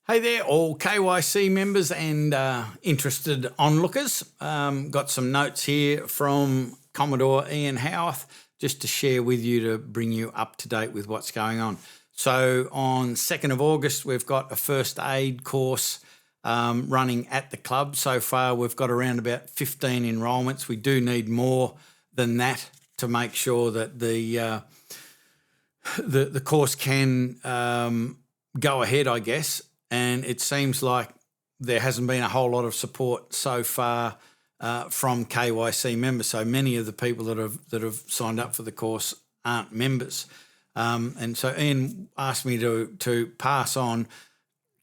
Hey there, all KYC members and interested onlookers. Got some notes here from Commodore Ian Howarth just to share with you to bring you up to date with what's going on. So on 2nd of August, we've got a first aid course running at the club. So far, we've got around about 15 enrolments. We do need more than that to make sure that the course can go ahead, I guess. And it seems like there hasn't been a whole lot of support so far from KYC members. So many of the people that have signed up for the course aren't members. And so Ian asked me to pass on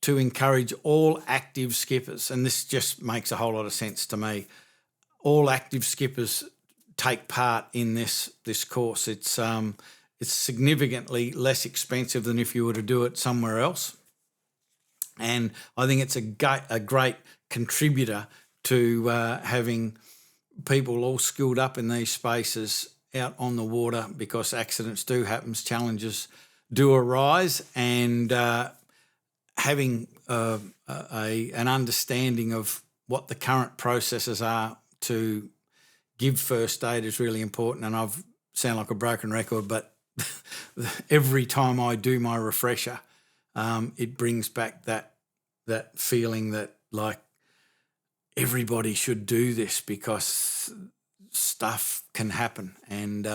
to encourage all active skippers, and this just makes a whole lot of sense to me. All active skippers take part in this course. It's significantly less expensive than if you were to do it somewhere else. And I think it's a great contributor to having people all skilled up in these spaces out on the water, because accidents do happen, challenges do arise, and having an understanding of what the current processes are to give first aid is really important. And I've sound like a broken record, but every time I do my refresher, it brings back that feeling that like everybody should do this, because stuff can happen, and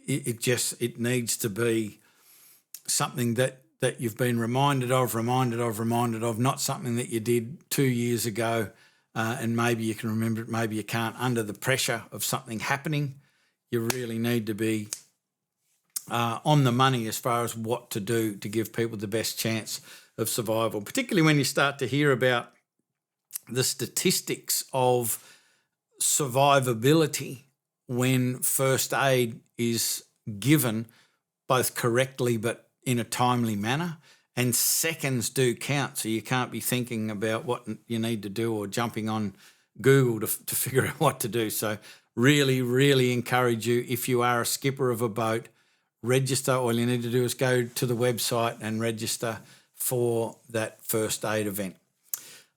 it needs to be something that you've been reminded of, not something that you did 2 years ago, and maybe you can remember it, maybe you can't. Under the pressure of something happening, you really need to be on the money as far as what to do to give people the best chance of survival, particularly when you start to hear about the statistics of survivability when first aid is given both correctly but in a timely manner. And seconds do count, so you can't be thinking about what you need to do or jumping on Google to figure out what to do. So really, really encourage you, if you are a skipper of a boat, register. All you need to do is go to the website and register for that first aid event.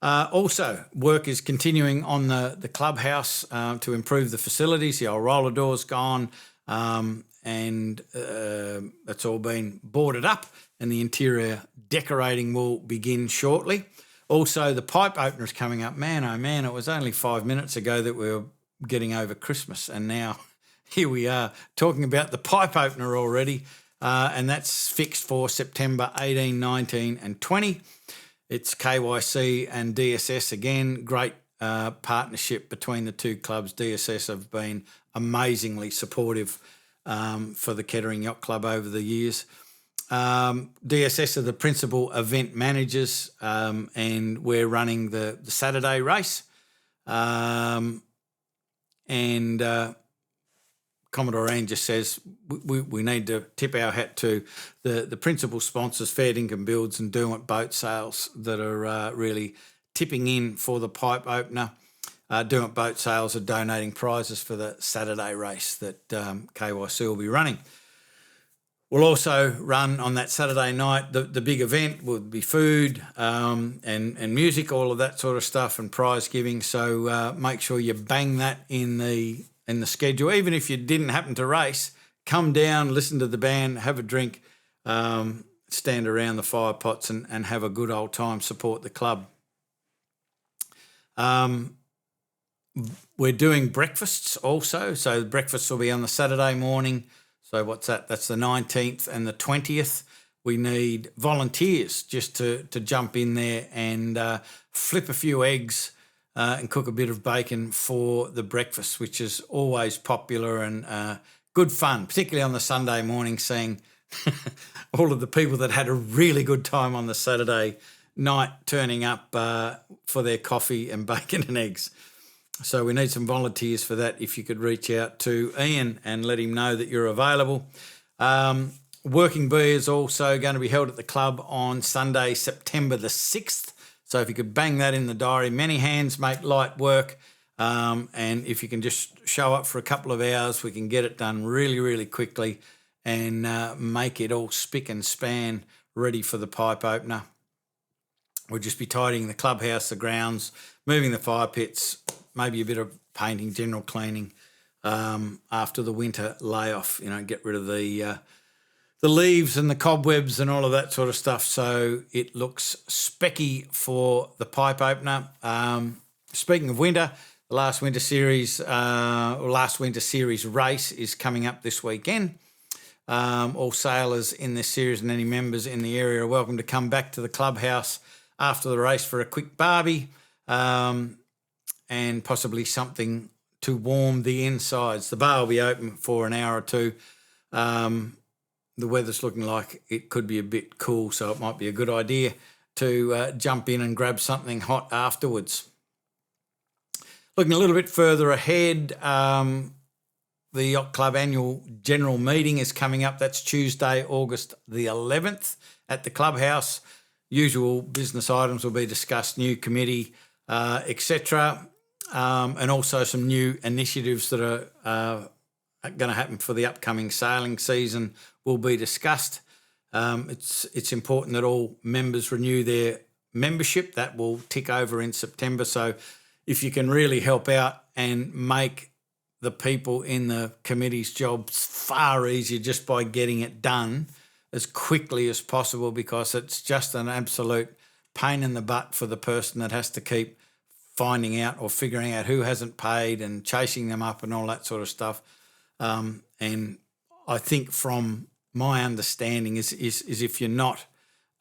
Also, work is continuing on the clubhouse to improve the facilities. The old roller door's gone, and it's all been boarded up, and the interior decorating will begin shortly. Also, the pipe opener is coming up. Man, oh man, it was only 5 minutes ago that we were getting over Christmas, and now here we are talking about the pipe opener already, and that's fixed for September 18, 19 and 20. It's KYC and DSS again. Great partnership between the two clubs. DSS have been amazingly supportive for the Kettering Yacht Club over the years. DSS are the principal event managers, and we're running the Saturday race. And Commodore Ian just says we need to tip our hat to the principal sponsors, Fair Dinkum Builds and Derwent Boat Sales, that are really tipping in for the pipe opener. Derwent Boat Sales are donating prizes for the Saturday race that KYC will be running. We'll also run on that Saturday night. The big event will be food and music, all of that sort of stuff, and prize giving. So make sure you bang that in the schedule. Even if you didn't happen to race, come down, listen to the band, have a drink, stand around the fire pots and have a good old time, support the club. We're doing breakfasts also. So the breakfasts will be on the Saturday morning. So what's that? That's the 19th and the 20th. We need volunteers just to jump in there and flip a few eggs and cook a bit of bacon for the breakfast, which is always popular and good fun, particularly on the Sunday morning, seeing all of the people that had a really good time on the Saturday night turning up for their coffee and bacon and eggs. So we need some volunteers for that. If you could reach out to Ian and let him know that you're available. Working Bee is also going to be held at the club on Sunday, September the 6th. So if you could bang that in the diary, many hands make light work. And if you can just show up for a couple of hours, we can get it done really, really quickly and make it all spick and span ready for the pipe opener. We'll just be tidying the clubhouse, the grounds, moving the fire pits, maybe a bit of painting, general cleaning after the winter layoff. Get rid of the leaves and the cobwebs and all of that sort of stuff, so it looks specky for the pipe opener. Speaking of winter, the last winter series race is coming up this weekend. All sailors in this series and any members in the area are welcome to come back to the clubhouse after the race for a quick barbie and possibly something to warm the insides. The bar will be open for an hour or two. The weather's looking like it could be a bit cool, so it might be a good idea to jump in and grab something hot afterwards. Looking a little bit further ahead, the Yacht Club annual general meeting is coming up. That's Tuesday, August the 11th at the clubhouse. Usual business items will be discussed, new committee, etc., and also some new initiatives that are going to happen for the upcoming sailing season will be discussed. It's important that all members renew their membership. That will tick over in September. So if you can really help out and make the people in the committee's jobs far easier just by getting it done as quickly as possible, because it's just an absolute pain in the butt for the person that has to keep finding out or figuring out who hasn't paid and chasing them up and all that sort of stuff. And I think from my understanding is if you're not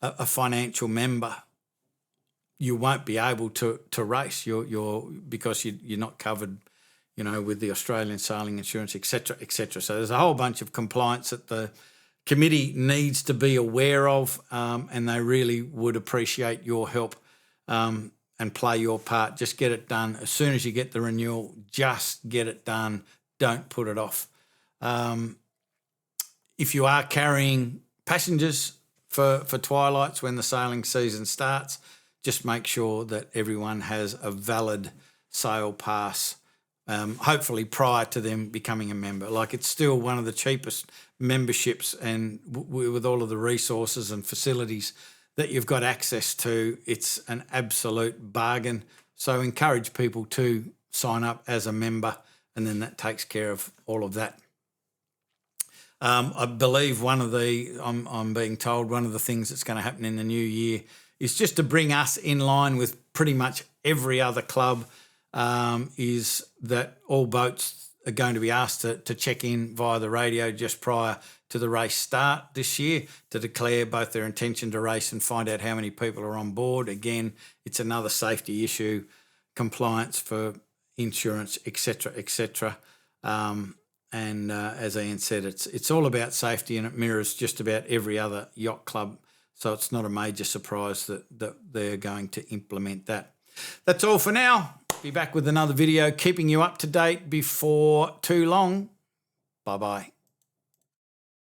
a financial member, you won't be able to race. Because you're not covered, with the Australian sailing insurance, etc., etc. So there's a whole bunch of compliance that the committee needs to be aware of, and they really would appreciate your help and play your part. Just get it done as soon as you get the renewal. Just get it done. Don't put it off. If you are carrying passengers for twilights when the sailing season starts, just make sure that everyone has a valid sail pass, hopefully prior to them becoming a member. It's still one of the cheapest memberships, and with all of the resources and facilities that you've got access to, it's an absolute bargain. So encourage people to sign up as a member, and then that takes care of all of that. I believe I'm being told one of the things that's going to happen in the new year is just to bring us in line with pretty much every other club, is that all boats are going to be asked to check in via the radio just prior to the race start this year to declare both their intention to race and find out how many people are on board. Again, it's another safety issue, compliance for insurance, etc., etc. And as Ian said, it's all about safety, and it mirrors just about every other yacht club. So it's not a major surprise that they're going to implement that. That's all for now. Be back with another video, keeping you up to date before too long. Bye-bye.